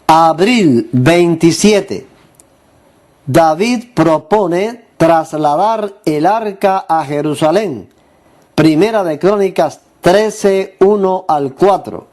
Abril 27. David propone trasladar el arca a Jerusalén. Primera de Crónicas 13, 1 al 4.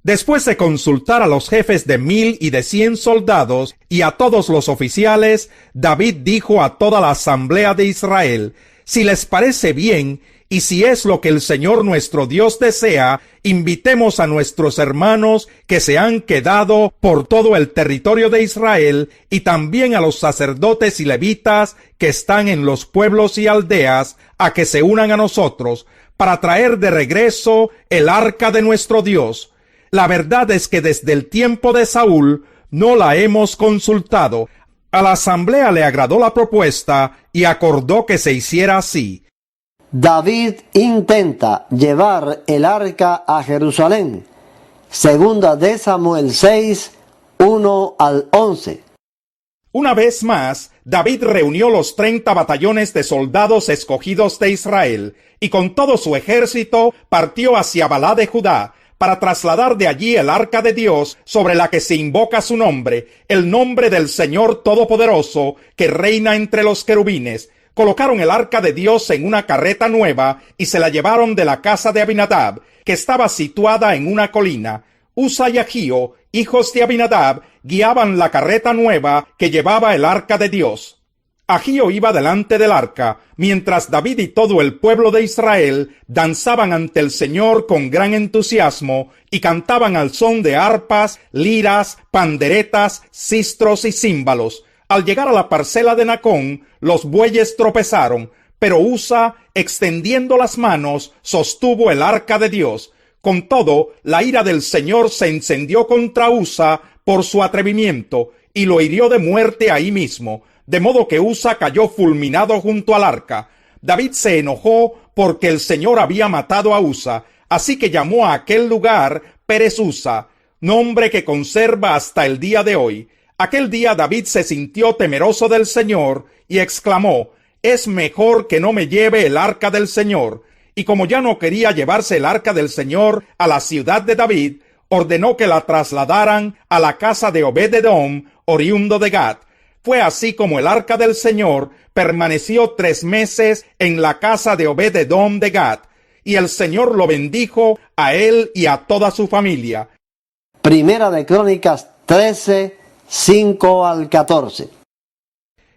Después de consultar a los jefes de 1000 y de 100 soldados y a todos los oficiales, David dijo a toda la asamblea de Israel: si les parece bien, y si es lo que el Señor nuestro Dios desea, invitemos a nuestros hermanos que se han quedado por todo el territorio de Israel, y también a los sacerdotes y levitas que están en los pueblos y aldeas, a que se unan a nosotros, para traer de regreso el arca de nuestro Dios. La verdad es que desde el tiempo de Saúl no la hemos consultado. A la asamblea le agradó la propuesta y acordó que se hiciera así. David intenta llevar el arca a Jerusalén. Segunda de Samuel 6, 1 al 11. Una vez más, David reunió los 30 batallones de soldados escogidos de Israel, y con todo su ejército partió hacia Balá de Judá, para trasladar de allí el arca de Dios, sobre la que se invoca su nombre, el nombre del Señor Todopoderoso, que reina entre los querubines. Colocaron el arca de Dios en una carreta nueva y se la llevaron de la casa de Abinadab, que estaba situada en una colina. Usa y Ahío, hijos de Abinadab, guiaban la carreta nueva que llevaba el arca de Dios. Ahío iba delante del arca, mientras David y todo el pueblo de Israel danzaban ante el Señor con gran entusiasmo y cantaban al son de arpas, liras, panderetas, sistros y címbalos. Al llegar a la parcela de Nacón, los bueyes tropezaron, pero Usa, extendiendo las manos, sostuvo el arca de Dios. Con todo, la ira del Señor se encendió contra Usa por su atrevimiento, y lo hirió de muerte ahí mismo, de modo que Usa cayó fulminado junto al arca. David se enojó porque el Señor había matado a Usa, así que llamó a aquel lugar Pérez Usa, nombre que conserva hasta el día de hoy. Aquel día David se sintió temeroso del Señor y exclamó: es mejor que no me lleve el arca del Señor. Y como ya no quería llevarse el arca del Señor a la ciudad de David, ordenó que la trasladaran a la casa de Obed-edom, oriundo de Gat. Fue así como el arca del Señor permaneció 3 meses en la casa de Obed-edom de Gat, y el Señor lo bendijo a él y a toda su familia. Primera de Crónicas 13, 5 al 14.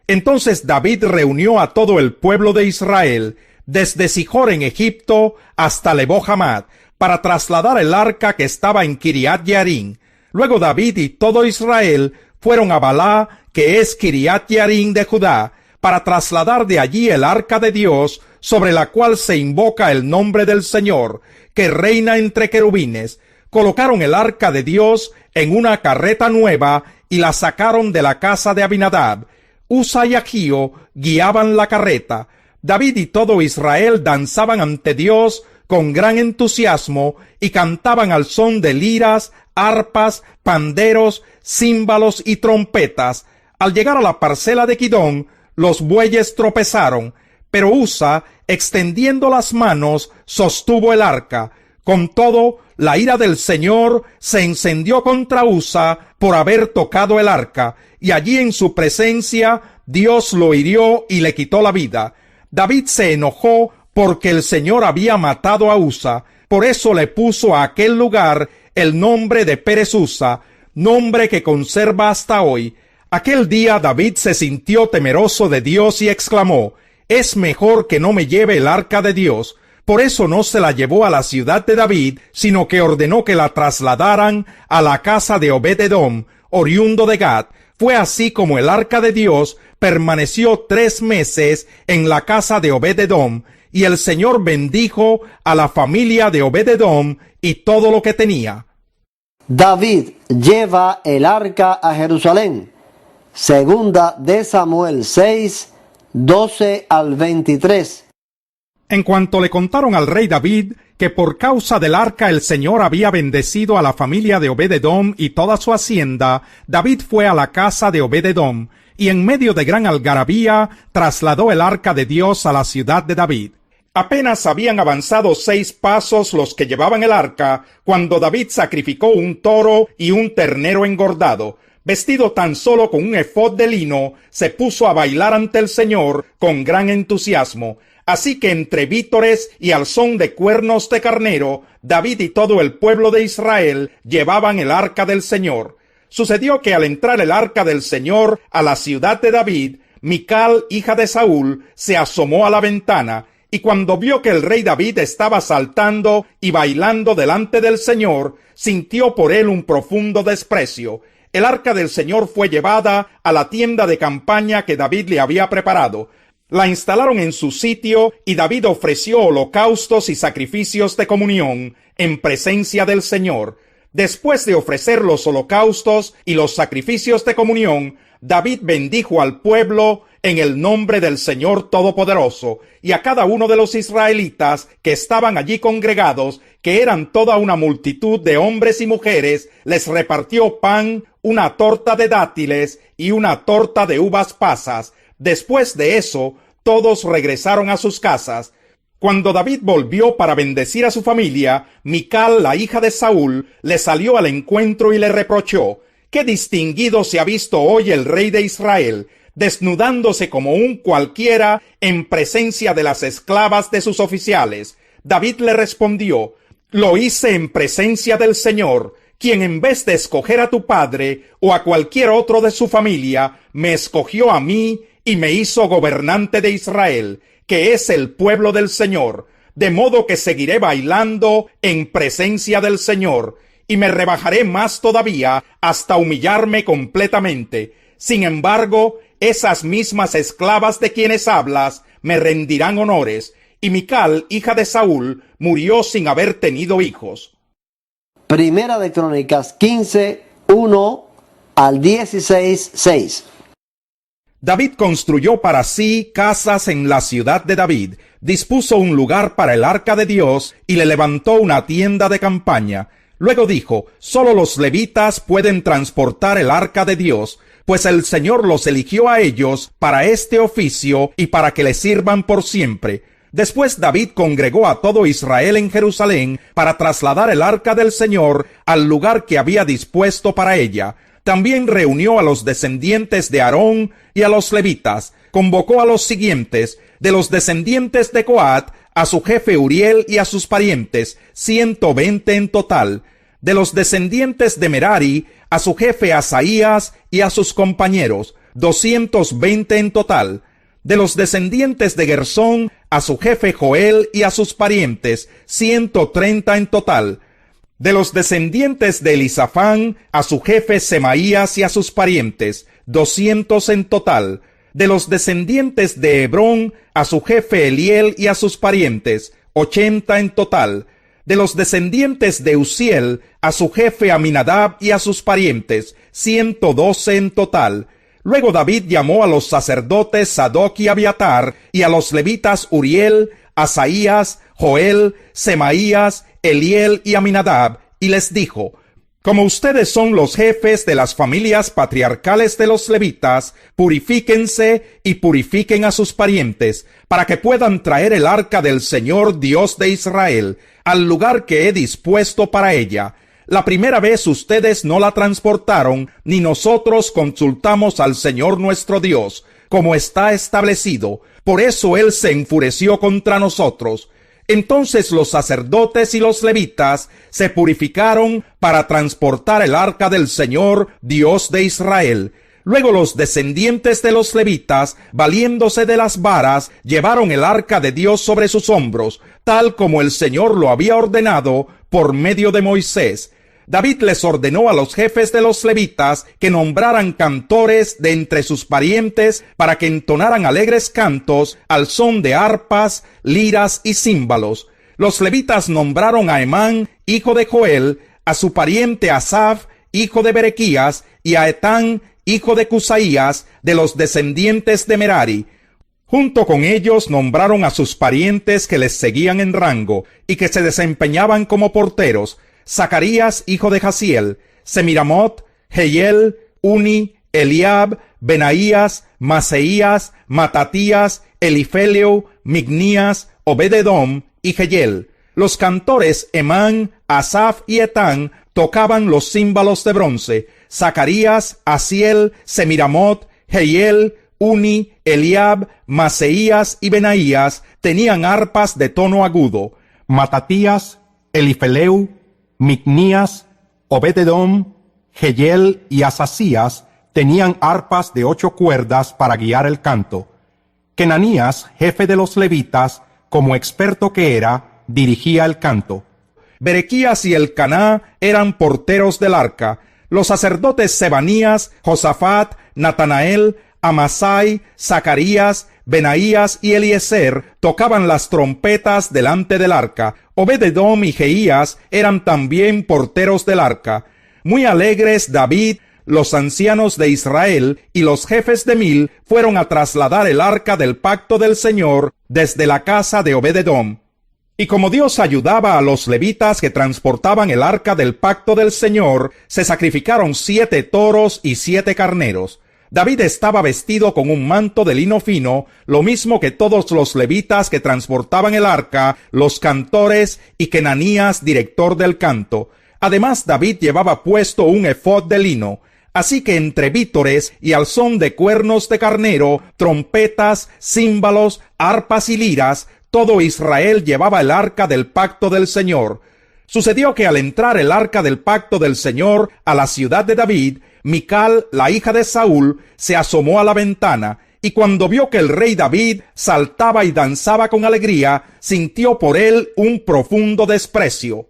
Entonces David reunió a todo el pueblo de Israel, desde Sijor en Egipto hasta Lebo-Hamad, para trasladar el arca que estaba en Kiriat Yearim. Luego David y todo Israel fueron a Balá, que es Kiriat Yearim de Judá, para trasladar de allí el arca de Dios, sobre la cual se invoca el nombre del Señor, que reina entre querubines. Colocaron el arca de Dios en una carreta nueva y la sacaron de la casa de Abinadab. Usa y Ahío guiaban la carreta. David y todo Israel danzaban ante Dios con gran entusiasmo y cantaban al son de liras, arpas, panderos, címbalos y trompetas. Al llegar a la parcela de Kidón, los bueyes tropezaron, pero Usa, extendiendo las manos, sostuvo el arca. Con todo, la ira del Señor se encendió contra Usa por haber tocado el arca, y allí en su presencia Dios lo hirió y le quitó la vida. David se enojó porque el Señor había matado a Usa, por eso le puso a aquel lugar el nombre de Pérez Usa, nombre que conserva hasta hoy. Aquel día David se sintió temeroso de Dios y exclamó: es mejor que no me lleve el arca de Dios. Por eso no se la llevó a la ciudad de David, sino que ordenó que la trasladaran a la casa de Obed-edom, oriundo de Gat. Fue así como el arca de Dios permaneció 3 meses en la casa de Obed-edom, y el Señor bendijo a la familia de Obed-edom y todo lo que tenía. David lleva el arca a Jerusalén. Segunda de Samuel 6, 12 al 23. En cuanto le contaron al rey David que por causa del arca el Señor había bendecido a la familia de Obed-edom y toda su hacienda, David fue a la casa de Obed-edom, y en medio de gran algarabía trasladó el arca de Dios a la ciudad de David. Apenas habían avanzado 6 pasos los que llevaban el arca, cuando David sacrificó un toro y un ternero engordado. Vestido tan solo con un efod de lino, se puso a bailar ante el Señor con gran entusiasmo. Así que entre vítores y al son de cuernos de carnero, David y todo el pueblo de Israel llevaban el arca del Señor. Sucedió que al entrar el arca del Señor a la ciudad de David, Mical, hija de Saúl, se asomó a la ventana, y cuando vio que el rey David estaba saltando y bailando delante del Señor, sintió por él un profundo desprecio. El arca del Señor fue llevada a la tienda de campaña que David le había preparado. La instalaron en su sitio y David ofreció holocaustos y sacrificios de comunión en presencia del Señor. Después de ofrecer los holocaustos y los sacrificios de comunión, David bendijo al pueblo en el nombre del Señor Todopoderoso, y a cada uno de los israelitas que estaban allí congregados, que eran toda una multitud de hombres y mujeres, les repartió pan, una torta de dátiles y una torta de uvas pasas. Después de eso, todos regresaron a sus casas. Cuando David volvió para bendecir a su familia, Mical, la hija de Saúl, le salió al encuentro y le reprochó: «¡Qué distinguido se ha visto hoy el rey de Israel, desnudándose como un cualquiera en presencia de las esclavas de sus oficiales!». David le respondió: «Lo hice en presencia del Señor, quien en vez de escoger a tu padre o a cualquier otro de su familia, me escogió a mí y me hizo gobernante de Israel, que es el pueblo del Señor, de modo que seguiré bailando en presencia del Señor, y me rebajaré más todavía hasta humillarme completamente. Sin embargo, esas mismas esclavas de quienes hablas me rendirán honores». Y Mical, hija de Saúl, murió sin haber tenido hijos. Primera de Crónicas 15, 1 al 16, 6. David construyó para sí casas en la ciudad de David, dispuso un lugar para el arca de Dios y le levantó una tienda de campaña. Luego dijo: «Solo los levitas pueden transportar el arca de Dios, pues el Señor los eligió a ellos para este oficio y para que le sirvan por siempre». Después David congregó a todo Israel en Jerusalén para trasladar el arca del Señor al lugar que había dispuesto para ella. También reunió a los descendientes de Aarón y a los levitas. Convocó a los siguientes: de los descendientes de Coat, a su jefe Uriel y a sus parientes, 120 en total. De los descendientes de Merari, a su jefe Asaías y a sus compañeros, 220 en total. De los descendientes de Gersón, a su jefe Joel y a sus parientes, 130 en total. De los descendientes de Elisafán, a su jefe Semaías y a sus parientes, 200 en total. De los descendientes de Hebrón, a su jefe Eliel y a sus parientes, 80 en total. De los descendientes de Uziel, a su jefe Aminadab y a sus parientes, 112 en total. Luego David llamó a los sacerdotes Sadoc y Abiatar, y a los levitas Uriel, Asaías, Joel, Semaías, Eliel y Aminadab, y les dijo: «Como ustedes son los jefes de las familias patriarcales de los levitas, purifíquense y purifiquen a sus parientes, para que puedan traer el arca del Señor Dios de Israel al lugar que he dispuesto para ella. La primera vez ustedes no la transportaron, ni nosotros consultamos al Señor nuestro Dios, como está establecido. Por eso Él se enfureció contra nosotros». Entonces los sacerdotes y los levitas se purificaron para transportar el arca del Señor Dios de Israel. Luego los descendientes de los levitas, valiéndose de las varas, llevaron el arca de Dios sobre sus hombros, tal como el Señor lo había ordenado por medio de Moisés. David les ordenó a los jefes de los levitas que nombraran cantores de entre sus parientes para que entonaran alegres cantos al son de arpas, liras y címbalos. Los levitas nombraron a Emán, hijo de Joel, a su pariente Asaf, hijo de Berequías, y a Etán, hijo de Cusaías, de los descendientes de Merari. Junto con ellos nombraron a sus parientes que les seguían en rango y que se desempeñaban como porteros: Zacarías, hijo de Jaziel, Semiramot, Jehiel, Uni, Eliab, Benaías, Maseías, Matatías, Elifeleo, Micnías, Obed-edom y Jehiel. Los cantores Emán, Asaf y Etán tocaban los címbalos de bronce. Zacarías, Asiel, Semiramot, Jehiel, Uni, Eliab, Maseías y Benaías tenían arpas de tono agudo. Matatías, Elifeleu, Micnías, Obed-edom, Jehiel y Asasías tenían arpas de 8 cuerdas para guiar el canto. Kenanías, jefe de los levitas, como experto que era, dirigía el canto. Berequías y Elcaná eran porteros del arca. Los sacerdotes Sebanías, Josafat, Natanael, Amasai, Zacarías, Benaías y Eliezer tocaban las trompetas delante del arca. Obed-edom y Jeías eran también porteros del arca. Muy alegres David, los ancianos de Israel y los jefes de 1000 fueron a trasladar el arca del pacto del Señor desde la casa de Obed-edom. Y como Dios ayudaba a los levitas que transportaban el arca del pacto del Señor, se sacrificaron 7 toros y 7 carneros. David estaba vestido con un manto de lino fino, lo mismo que todos los levitas que transportaban el arca, los cantores y Kenanías, director del canto. Además, David llevaba puesto un efod de lino. Así que entre vítores y al son de cuernos de carnero, trompetas, címbalos, arpas y liras, todo Israel llevaba el arca del pacto del Señor. Sucedió que al entrar el arca del pacto del Señor a la ciudad de David, Mical, la hija de Saúl, se asomó a la ventana, y cuando vio que el rey David saltaba y danzaba con alegría, sintió por él un profundo desprecio.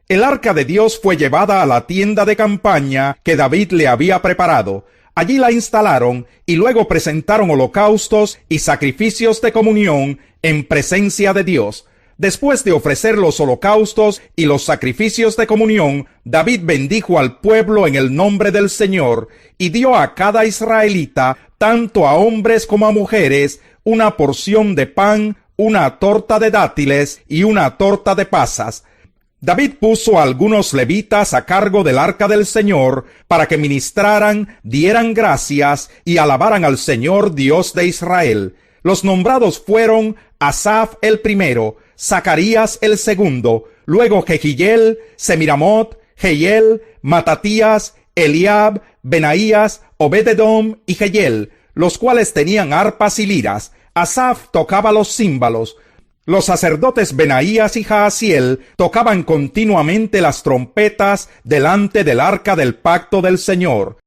El arca de Dios fue llevada a la tienda de campaña que David le había preparado. Allí la instalaron y luego presentaron holocaustos y sacrificios de comunión en presencia de Dios. Después de ofrecer los holocaustos y los sacrificios de comunión, David bendijo al pueblo en el nombre del Señor y dio a cada israelita, tanto a hombres como a mujeres, una porción de pan, una torta de dátiles y una torta de pasas. David puso a algunos levitas a cargo del arca del Señor para que ministraran, dieran gracias y alabaran al Señor Dios de Israel. Los nombrados fueron Asaf el primero, Zacarías el segundo, luego Jehiel, Semiramot, Jehiel, Matatías, Eliab, Benaías, Obed-edom y Jehiel, los cuales tenían arpas y liras. Asaf tocaba los címbalos. Los sacerdotes Benaías y Jaasiel tocaban continuamente las trompetas delante del arca del pacto del Señor.